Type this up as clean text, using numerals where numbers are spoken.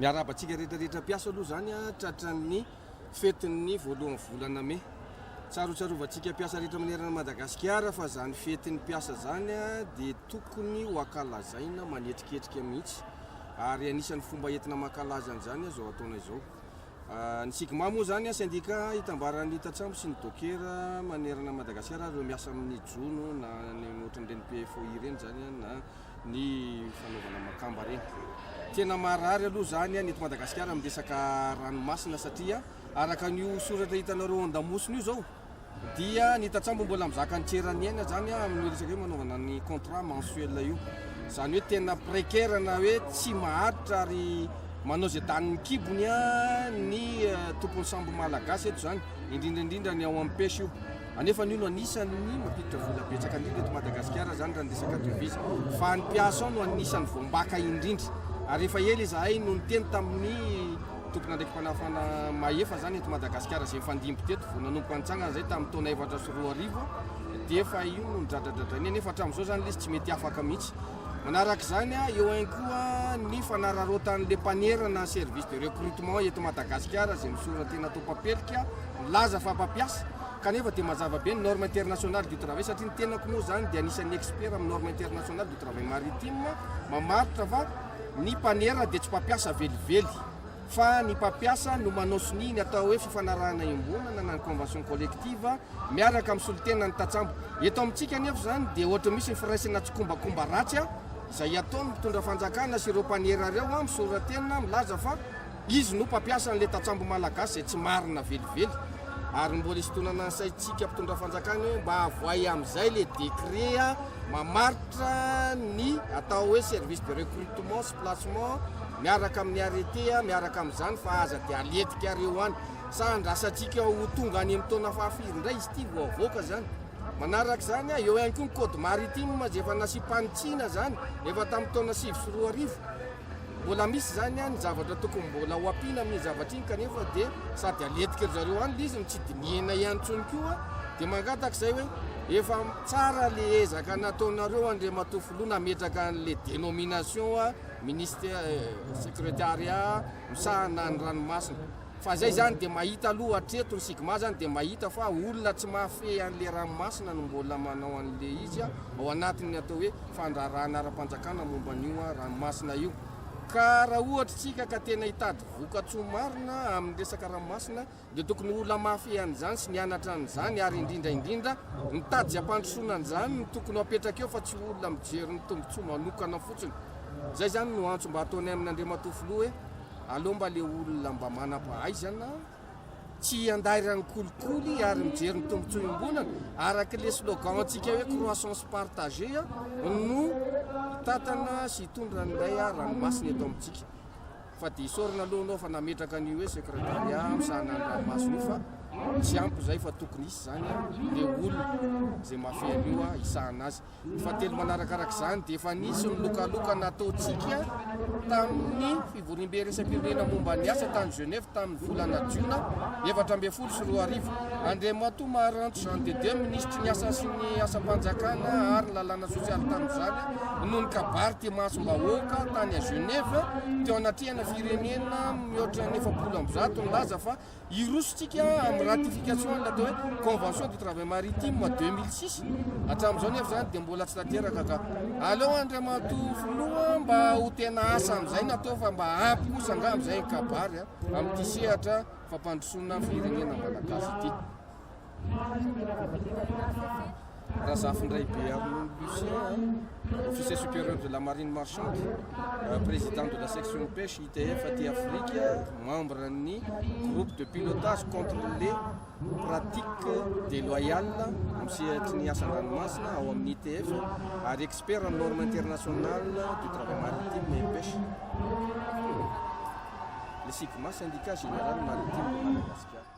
miarabantsika rehetrarehetra piasa aloha zany a tratran'ny fetin'ny voalohan'ny volana Mai. Tsarotsarovatsika piasa rehetra manerana Madagasikara fa zany fetin'ny piasa zany a dia tokony ho ankalazaina manetriketrika mihitsy ary anisan'ny fomba entina mankalaza an'izany zao ataona izao. Ny SIGMA moa zany a syndika hitambaran'ny Tatsambo sy ny dokera manerana Madagasikara reo miasa amin'ny jono na ny ohatran'ireny PFOI ireny zany na ny fanaovana makamba reny. Tena marary aloha zany ny eto Madagasikara amin'ny resaka ranomasina satria araka n'io soratra hitanareo an-damosina io zao dia ny Tatsambo mbola mizaka ny tserany aina zany amin'ny resaka hoe manaovana ny contrat mensuel io. Zany hoe tena précaire na hoe tsy maharitra ary manao zay tanin'ny kibony ny tompony sambo malagasy eto zany indrindraindrindra ny ao amin'ny pesy io. Anefa io no anisan'ny mampiditra vola betsaka indrindra eto Madagasikara zany raha ndesaka devise fa ny mpiasa ao no anisan'ny voambaka indrindra ary efa ela izahay no niteny tamin'ny tompona ndraiky mpanafana maefa zany eto Madagasikara zay mifandimby teto vao nanomboka nitsangana zay tamin'ny taona 2014 dia efa io no nidradradradrany nefa hatramin'izao zany izy tsy mety afaka mihitsy. Manaraka zany eo ihany koa ny fanararotan'le mpaniera na service de recrutement eto Madagasikara zay misoratena atao papelika milaza fa mpampiasa kanefa dia mazava be ny norme internationale du travail satria ny tenako moa zany dia anisan'ny expert amin'ny norme internationale du travail maritime mamaritra fa ny mpaniera dia tsy mpampiasa velively fa ny mpampiasa no manao sininy atao hoe fifanarahana imbonana na ny convention collective miaraka amin'ny solitena ny Tatsambo. Eto amintsika nefa zany dia ohatra misy ny firaisana tsikombakomba ratsy izay ataony mitondra fanjakana sy ireo mpaniera reo misoratena milaza fa izy no mpampiasa n'le Tatsambo malagasy zay tsy marina velively ary mbola isitonana saitsika mpitondra fanjakana hoe mba avoay amin'izay le décret mamaritra ny atao hoe service de recrutement sy placement miaraka amin'ny arrêté miaraka amin'izany fa aza dia aletika reo any sa andrasatsika ho tonga any amin'ny taona fahafiry indray izy ity vao avoaka zany. Manaraka zany eo ihany koa ny code maritime zay efa nasipanitsina zany efa tamin'ny taona 2014 mbola misy zany ny zavatra tokony mbola ho ampiana amin'ny zavatra iny kanefa dia sady aletika zareo any izy no tsy dinihana ihany tsony koa dia mangataka izay hoe efa tsara le ezaka nataonareo Andriamatofiloha nametraka an'le dénomination ministère secrétariat misahana ny ranomasina fa zay zany dia mahita aloha hatreto ny SIGMA zany dia mahita fa olona tsy mahafehy an'le ranomasina no mbola manao an'le izy ao anatiny atao hoe fandrarahana ara-panjakana momba an'io ranomasina io. Ka raha ohatra tsika ka tena hitady vokatsomarina amin'ny resaka ranomasina dia tokony olona mahafehy an'izany sy nianatra an'izany ary indrindraindrindra mitady zay ampandrosoana an'izany no tokony apetraka eo fa tsy olona mijery ny tombotsoa manokana fotsiny. Zay zany no antso mba ataony amin'ny Andriamatofiloha hoe aleo mba le olona mba manam-pahaizana tsy andairany kolikoly ary mijery ny tombotsoa imbonana araka le slogan antsika hoe croissance partagée no hitatana sy hitondra n'ilay ranomasina eto amintsika. Fa dia isorana aloha anao fa nametraka an'io hoe secrétariat misahana ny ranomasina io fa tsy ampy zay fa tokony isy zany le olona zay mahafehy an'io isahana azy. Fahatelo manarakaraka zany dia efa nisy ny lokaloka nataontsika tamin'ny fivorim-be resam-pirenena momba ny asa tany Genève tamin'ny volana Jiona 2014. Andriamatoa Maharantso Jean de Dieu ministre ny asa sy ny asam-panjakana ary ny lalàna sosialy tamin'izany no ny kabary ty masom-bahoaka tany a Genève teo anatrehana firenena mihoatra ny 700 nilaza fa irosontsika amin'ny ratification atao hoe convention du travail maritime 2006 hatramin'izao nefa zany dia mbola tsy tanteraka ka aleo Andriamatofiloha mba ho tena asa amin'izay natao fa mba ampy kosa anga amin'izay ny kabary amin'ny sehatra fampandrosoana firenena malagasy ity. Razafindray be Arnaud Lucien, officier supérieur de la marine marchande, président de la section pêche ITF AT Afrique, membre du groupe de pilotage contre les pratiques déloyales, monsieur Tinias Ranomasina, au ITF, avec expert en normes internationales du travail maritime et pêche. Le SIGMA, syndicat général maritime de Madagascar.